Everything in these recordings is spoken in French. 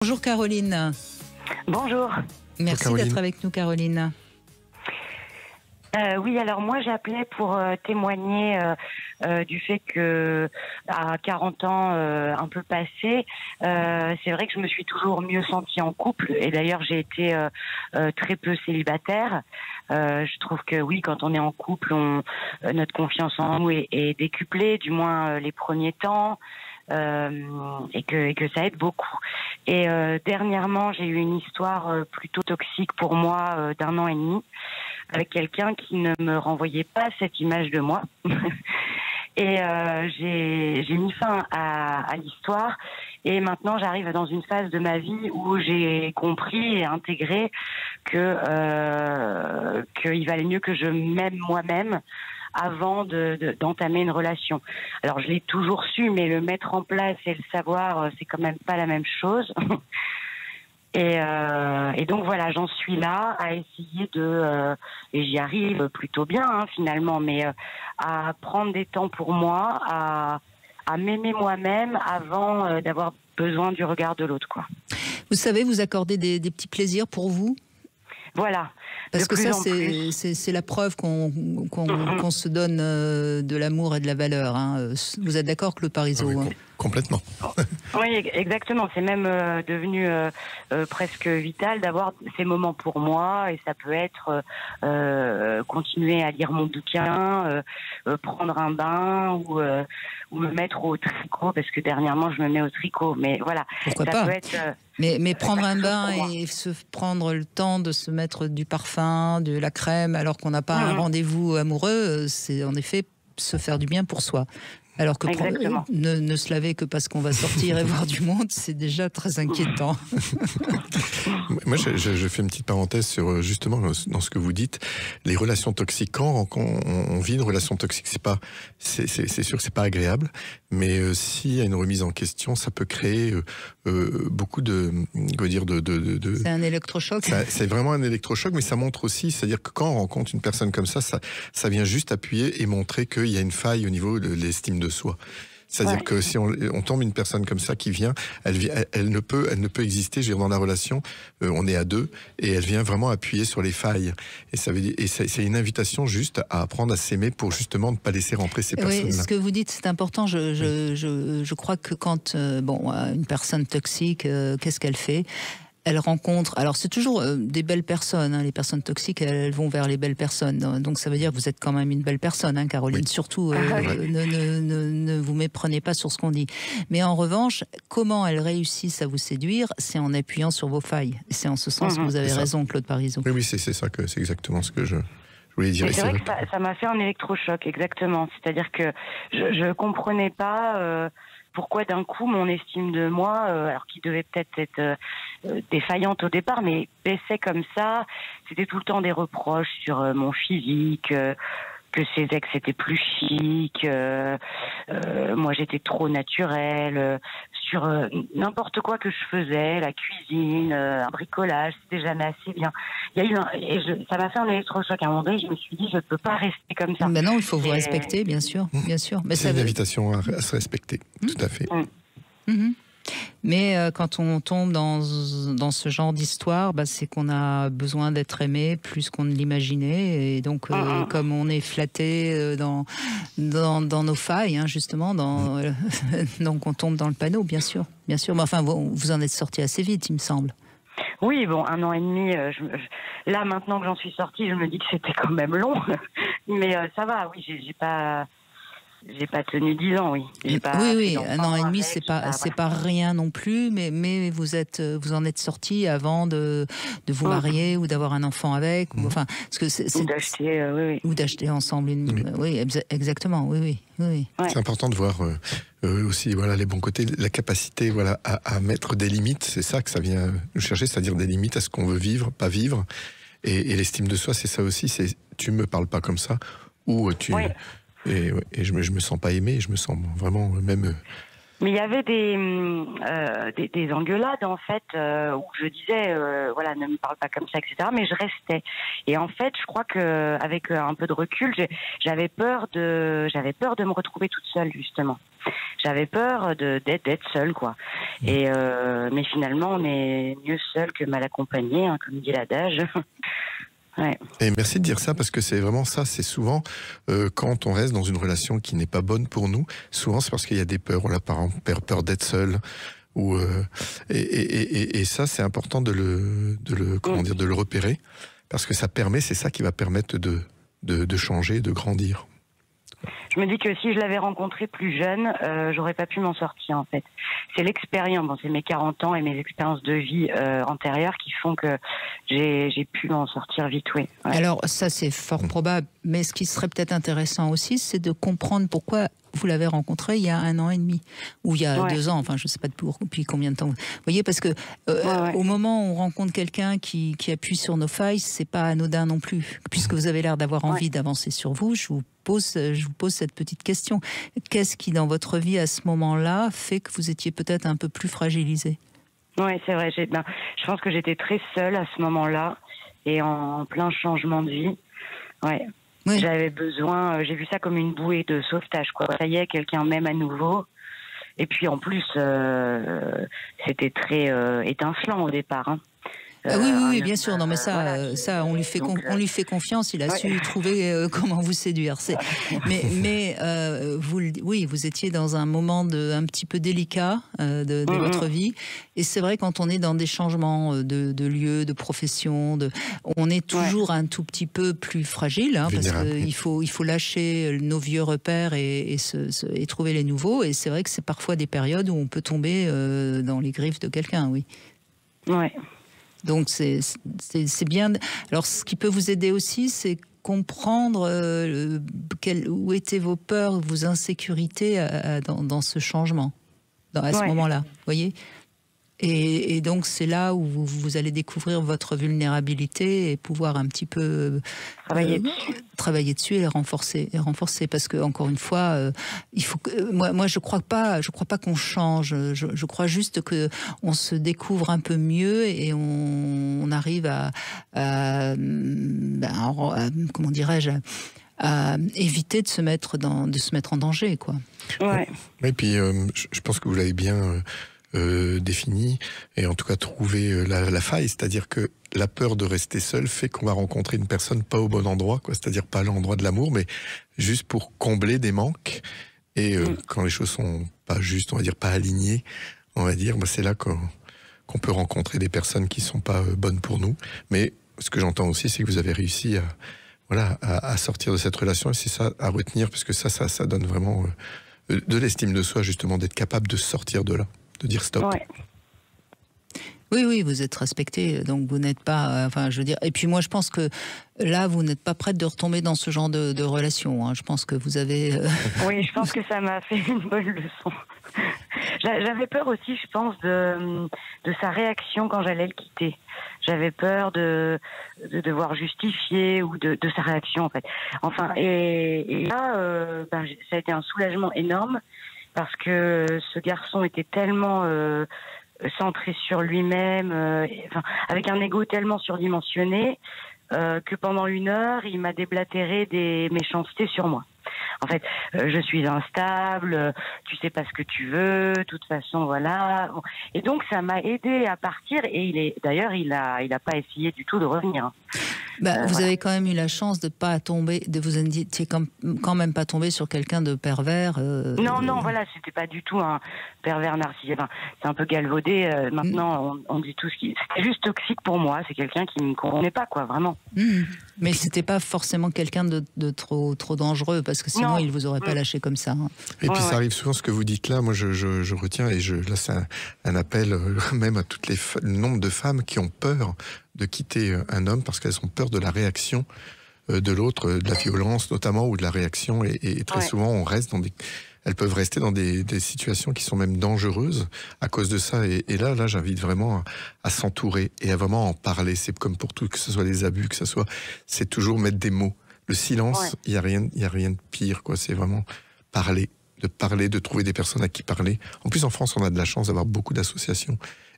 Bonjour Caroline. Bonjour. Merci d'être avec nous Caroline. Oui, alors moi j'appelais pour témoigner du fait que à 40 ans un peu passé, c'est vrai que je me suis toujours mieux sentie en couple, et d'ailleurs j'ai été très peu célibataire. Je trouve que oui, quand on est en couple, notre confiance en nous est décuplée, du moins les premiers temps. Et que ça aide beaucoup. Et dernièrement, j'ai eu une histoire plutôt toxique pour moi d'1 an et demi avec quelqu'un qui ne me renvoyait pas cette image de moi. Et j'ai mis fin à l'histoire. Et maintenant, j'arrive dans une phase de ma vie où j'ai compris et intégré que qu'il valait mieux que je m'aime moi-même avant d'entamer une relation. Alors je l'ai toujours su, mais le mettre en place et le savoir, c'est quand même pas la même chose. Et donc voilà, j'en suis là à essayer et j'y arrive plutôt bien finalement, mais à prendre des temps pour moi, à m'aimer moi-même avant d'avoir besoin du regard de l'autre, quoi. Vous savez, vous accordez des petits plaisirs pour vous? Voilà. Parce que ça, c'est la preuve qu'on se donne de l'amour et de la valeur. Vous êtes d'accord, Claude Parizeau? Oui, complètement. Oui, exactement. C'est même devenu presque vital d'avoir ces moments pour moi. Et ça peut être continuer à lire mon bouquin, prendre un bain ou me mettre au tricot, parce que dernièrement, je me mets au tricot. Mais voilà. Pourquoi ça pas peut être, mais prendre un bain et prendre le temps de se mettre du parfum, de la crème, alors qu'on n'a pas un rendez-vous amoureux, c'est en effet se faire du bien pour soi. Alors que ne se laver que parce qu'on va sortir et voir du monde, c'est déjà très inquiétant. Moi, je fais une petite parenthèse sur justement dans ce que vous dites, les relations toxiques. Quand on vit une relation toxique, c'est sûr que c'est pas agréable, mais s'il y a une remise en question, ça peut créer beaucoup C'est un électrochoc. C'est vraiment un électrochoc, mais ça montre aussi, c'est-à-dire que quand on rencontre une personne comme ça vient juste appuyer et montrer qu'il y a une faille au niveau de l'estime de soi. C'est-à-dire que si on tombe une personne comme ça qui vient, elle ne peut exister. Je veux dire, dans la relation, on est à deux et elle vient vraiment appuyer sur les failles. Et c'est une invitation juste à apprendre à s'aimer pour justement ne pas laisser rentrer ces personnes-là. Oui, ce que vous dites, c'est important. Je crois que quand une personne toxique, qu'est-ce qu'elle fait? Elle rencontre, alors c'est toujours des belles personnes, les personnes toxiques, elles vont vers les belles personnes, donc ça veut dire que vous êtes quand même une belle personne, Caroline, surtout ne vous méprenez pas sur ce qu'on dit. Mais en revanche, comment elles réussissent à vous séduire, c'est en appuyant sur vos failles. C'est en ce sens que vous avez raison, Claude Parizeau. Oui, c'est exactement ce que je voulais dire. C'est vrai que ça m'a fait un électrochoc, exactement. C'est-à-dire que je comprenais pas pourquoi d'un coup mon estime de moi, alors qu'il devait peut-être être défaillante au départ, mais baissait comme ça. C'était tout le temps des reproches sur mon physique, que ses ex étaient plus chic, moi j'étais trop naturelle, sur n'importe quoi que je faisais, la cuisine, un bricolage, c'était jamais assez bien. Il y a eu ça m'a fait un électrochoc à un moment donné. Je me suis dit, je peux pas rester comme ça. Maintenant, il faut vous respecter, bien sûr, bien sûr. Mais c'est une invitation à se respecter, tout à fait. Mais quand on tombe dans ce genre d'histoire, c'est qu'on a besoin d'être aimé plus qu'on ne l'imaginait. Et donc, comme on est flatté dans nos failles, justement, donc on tombe dans le panneau, bien sûr. Bien sûr. Mais enfin, vous en êtes sorti assez vite, il me semble. Oui, 1 an et demi. Là, maintenant que j'en suis sortie, je me dis que c'était quand même long. Mais ça va, oui, j'ai pas tenu 10 ans, oui. Oui, 1 an et demi, c'est pas rien non plus, mais vous en êtes sorti avant de vous marier ou d'avoir un enfant avec, ou d'acheter ensemble oui, exactement, oui. C'est important de voir aussi les bons côtés, la capacité à mettre des limites. C'est ça que ça vient nous chercher, c'est-à-dire des limites à ce qu'on veut vivre, pas vivre. Et l'estime de soi, c'est ça aussi, c'est tu me parles pas comme ça, ou tu... Et je me sens pas aimé, je me sens vraiment même Mais il y avait des engueulades en fait où je disais voilà, ne me parle pas comme ça, etc. Mais je restais. Et en fait, je crois que avec un peu de recul, j'avais peur de me retrouver toute seule justement. J'avais peur d'être seule, quoi. Et mais finalement, on est mieux seul que mal accompagné, hein, comme dit l'adage. Ouais. Et merci de dire ça, parce que c'est vraiment ça. C'est souvent quand on reste dans une relation qui n'est pas bonne pour nous, souvent c'est parce qu'il y a des peurs. On a par exemple peur d'être seul. Et ça, c'est important de le repérer, parce que ça permet, c'est ça qui va permettre de changer, de grandir. Je me dis que si je l'avais rencontré plus jeune, j'aurais pas pu m'en sortir en fait. C'est l'expérience, bon, c'est mes 40 ans et mes expériences de vie antérieures qui font que j'ai pu m'en sortir vite, oui. Ouais. Alors ça c'est fort probable, mais ce qui serait peut-être intéressant aussi, c'est de comprendre pourquoi vous l'avez rencontré il y a 1 an et demi, ou il y a 2 ans, enfin je ne sais pas depuis combien de temps. Vous voyez, parce que au moment où on rencontre quelqu'un qui appuie sur nos failles, c'est pas anodin non plus. Puisque vous avez l'air d'avoir envie d'avancer sur vous, je vous pose cette petite question. Qu'est-ce qui dans votre vie à ce moment-là fait que vous étiez peut-être un peu plus fragilisé? Oui, c'est vrai. Je pense que j'étais très seule à ce moment-là et en plein changement de vie. Ouais. Oui. J'avais besoin, j'ai vu ça comme une bouée de sauvetage, quoi. Ça y est, quelqu'un m'aime à nouveau. Et puis en plus, c'était très étincelant au départ. Hein. Oui, bien sûr. Non, mais ça, on lui fait confiance. Il a su trouver comment vous séduire. Mais vous étiez dans un moment un petit peu délicat de votre vie. Et c'est vrai, quand on est dans des changements de lieu, de profession, on est toujours un tout petit peu plus fragile, hein, parce qu'il faut lâcher nos vieux repères et trouver les nouveaux. Et c'est vrai que c'est parfois des périodes où on peut tomber dans les griffes de quelqu'un, oui. Ouais. Donc c'est bien. Alors ce qui peut vous aider aussi, c'est comprendre où étaient vos peurs, vos insécurités dans ce changement, à ce moment-là, vous voyez. Et donc c'est là où vous allez découvrir votre vulnérabilité et pouvoir un petit peu travailler dessus et renforcer, parce que encore une fois, il faut moi je crois pas qu'on change. Je crois juste que on se découvre un peu mieux et on arrive à comment dirais-je, à éviter de se mettre en danger, quoi. Ouais. Et puis je pense que vous l'avez bien défini, et en tout cas trouver la faille, c'est-à-dire que la peur de rester seul fait qu'on va rencontrer une personne pas au bon endroit, quoi. C'est-à-dire pas à l'endroit de l'amour, mais juste pour combler des manques. Et quand les choses sont pas justes, on va dire pas alignées, on va dire, c'est là qu'on peut rencontrer des personnes qui sont pas bonnes pour nous. Mais ce que j'entends aussi, c'est que vous avez réussi à sortir de cette relation, et c'est ça à retenir, parce que ça donne vraiment de l'estime de soi, justement, d'être capable de sortir de là, de dire stop. Ouais. Oui, vous êtes respecté, donc vous n'êtes pas... enfin, je veux dire... Et puis moi, je pense que là, vous n'êtes pas prête de retomber dans ce genre de relation. Hein. Je pense que vous avez... Oui, je pense que ça m'a fait une bonne leçon. J'avais peur aussi, je pense, de sa réaction quand j'allais le quitter. J'avais peur de devoir justifier ou de sa réaction, en fait. Enfin, et là, ça a été un soulagement énorme, parce que ce garçon était tellement... centré sur lui-même, avec un ego tellement surdimensionné que pendant 1 heure, il m'a déblatéré des méchancetés sur moi. En fait, je suis instable, tu sais pas ce que tu veux, de toute façon, voilà. Et donc, ça m'a aidé à partir, et d'ailleurs, il a pas essayé du tout de revenir. Vous avez quand même eu la chance de pas tomber, vous n'étiez quand même pas tombé sur quelqu'un de pervers. Non, voilà, c'était pas du tout un pervers narcissique. Enfin, c'est un peu galvaudé. Maintenant, on dit tout ce qui. C'était juste toxique pour moi. C'est quelqu'un qui me comprenait pas, quoi, vraiment. Mais c'était pas forcément quelqu'un de trop dangereux, parce que sinon il vous aurait pas lâché comme ça. Hein. Et puis ça arrive souvent, ce que vous dites là. Moi, je retiens, et là c'est un appel même à le nombre de femmes qui ont peur de quitter un homme parce qu'elles ont peur de la réaction de l'autre, de la violence notamment, ou de la réaction, et très souvent elles peuvent rester dans des situations qui sont même dangereuses à cause de ça, et là j'invite vraiment à s'entourer et à vraiment en parler. C'est comme pour tout, que ce soit les abus, c'est toujours mettre des mots. Le silence, il y a rien de pire, quoi. C'est vraiment parler, de parler, de trouver des personnes à qui parler. En plus, en France, on a de la chance d'avoir beaucoup d'associations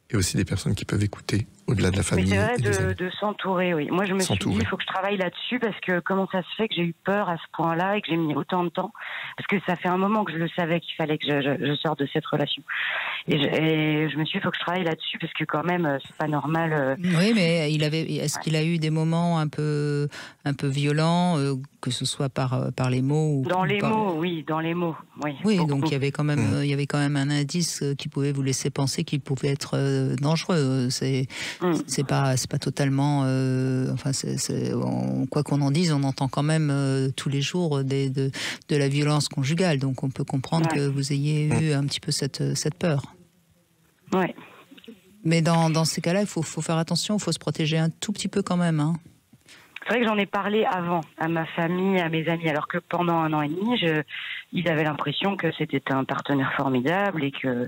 et aussi des personnes qui peuvent écouter au-delà de la famille. Mais c'est vrai de s'entourer, oui. Moi, je me suis dit, il faut que je travaille là-dessus parce que comment ça se fait que j'ai eu peur à ce point-là et que j'ai mis autant de temps? Parce que ça fait un moment que je le savais qu'il fallait que je sorte de cette relation. Et je me suis dit, il faut que je travaille là-dessus parce que quand même, c'est pas normal. Oui, mais est-ce qu'il a eu des moments un peu violents, que ce soit par les mots ou dans les mots, oui, dans les mots, oui. Oui, donc il y avait quand même un indice qui pouvait vous laisser penser qu'il pouvait être dangereux. C'est pas totalement. Quoi qu'on en dise, on entend quand même tous les jours de la violence conjugale. Donc on peut comprendre que vous ayez eu un petit peu cette peur. Ouais. Mais dans ces cas-là, il faut faire attention, il faut se protéger un tout petit peu quand même. Hein. C'est vrai que j'en ai parlé avant à ma famille, à mes amis, alors que pendant 1 an et demi, ils avaient l'impression que c'était un partenaire formidable et que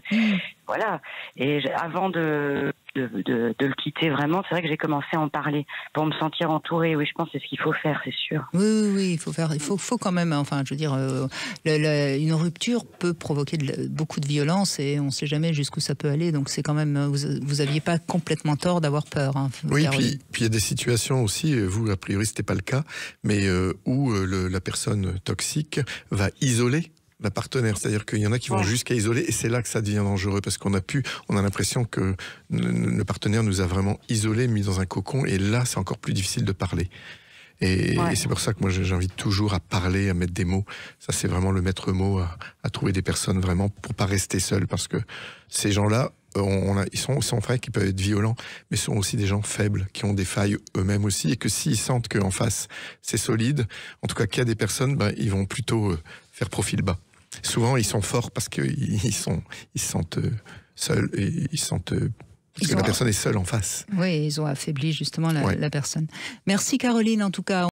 voilà. Et avant de le quitter vraiment, c'est vrai que j'ai commencé à en parler pour me sentir entourée. Oui, je pense que c'est ce qu'il faut faire, c'est sûr. Oui, il faut faire. Il faut quand même. Enfin, je veux dire, une rupture peut provoquer beaucoup de violence et on ne sait jamais jusqu'où ça peut aller. Donc c'est quand même. Vous aviez pas complètement tort d'avoir peur. Hein, oui, puis il y a des situations aussi. Vous, a priori, c'était pas le cas, mais où la personne toxique va isoler la partenaire, c'est-à-dire qu'il y en a qui vont jusqu'à isoler et c'est là que ça devient dangereux parce qu'on a l'impression que le partenaire nous a vraiment isolés, mis dans un cocon et là c'est encore plus difficile de parler. Et c'est pour ça que moi j'invite toujours à parler, à mettre des mots. Ça c'est vraiment le maître mot à trouver des personnes vraiment pour pas rester seul parce que ces gens-là, ils sont frères qui peuvent être violents, mais sont aussi des gens faibles, qui ont des failles eux-mêmes aussi, et que s'ils sentent qu'en face c'est solide, en tout cas qu'il y a des personnes, ils vont plutôt faire profil bas. Souvent ils sont forts parce qu'ils se sentent seuls et parce que la personne est seule en face. Oui, ils ont affaibli justement la personne. Merci Caroline en tout cas.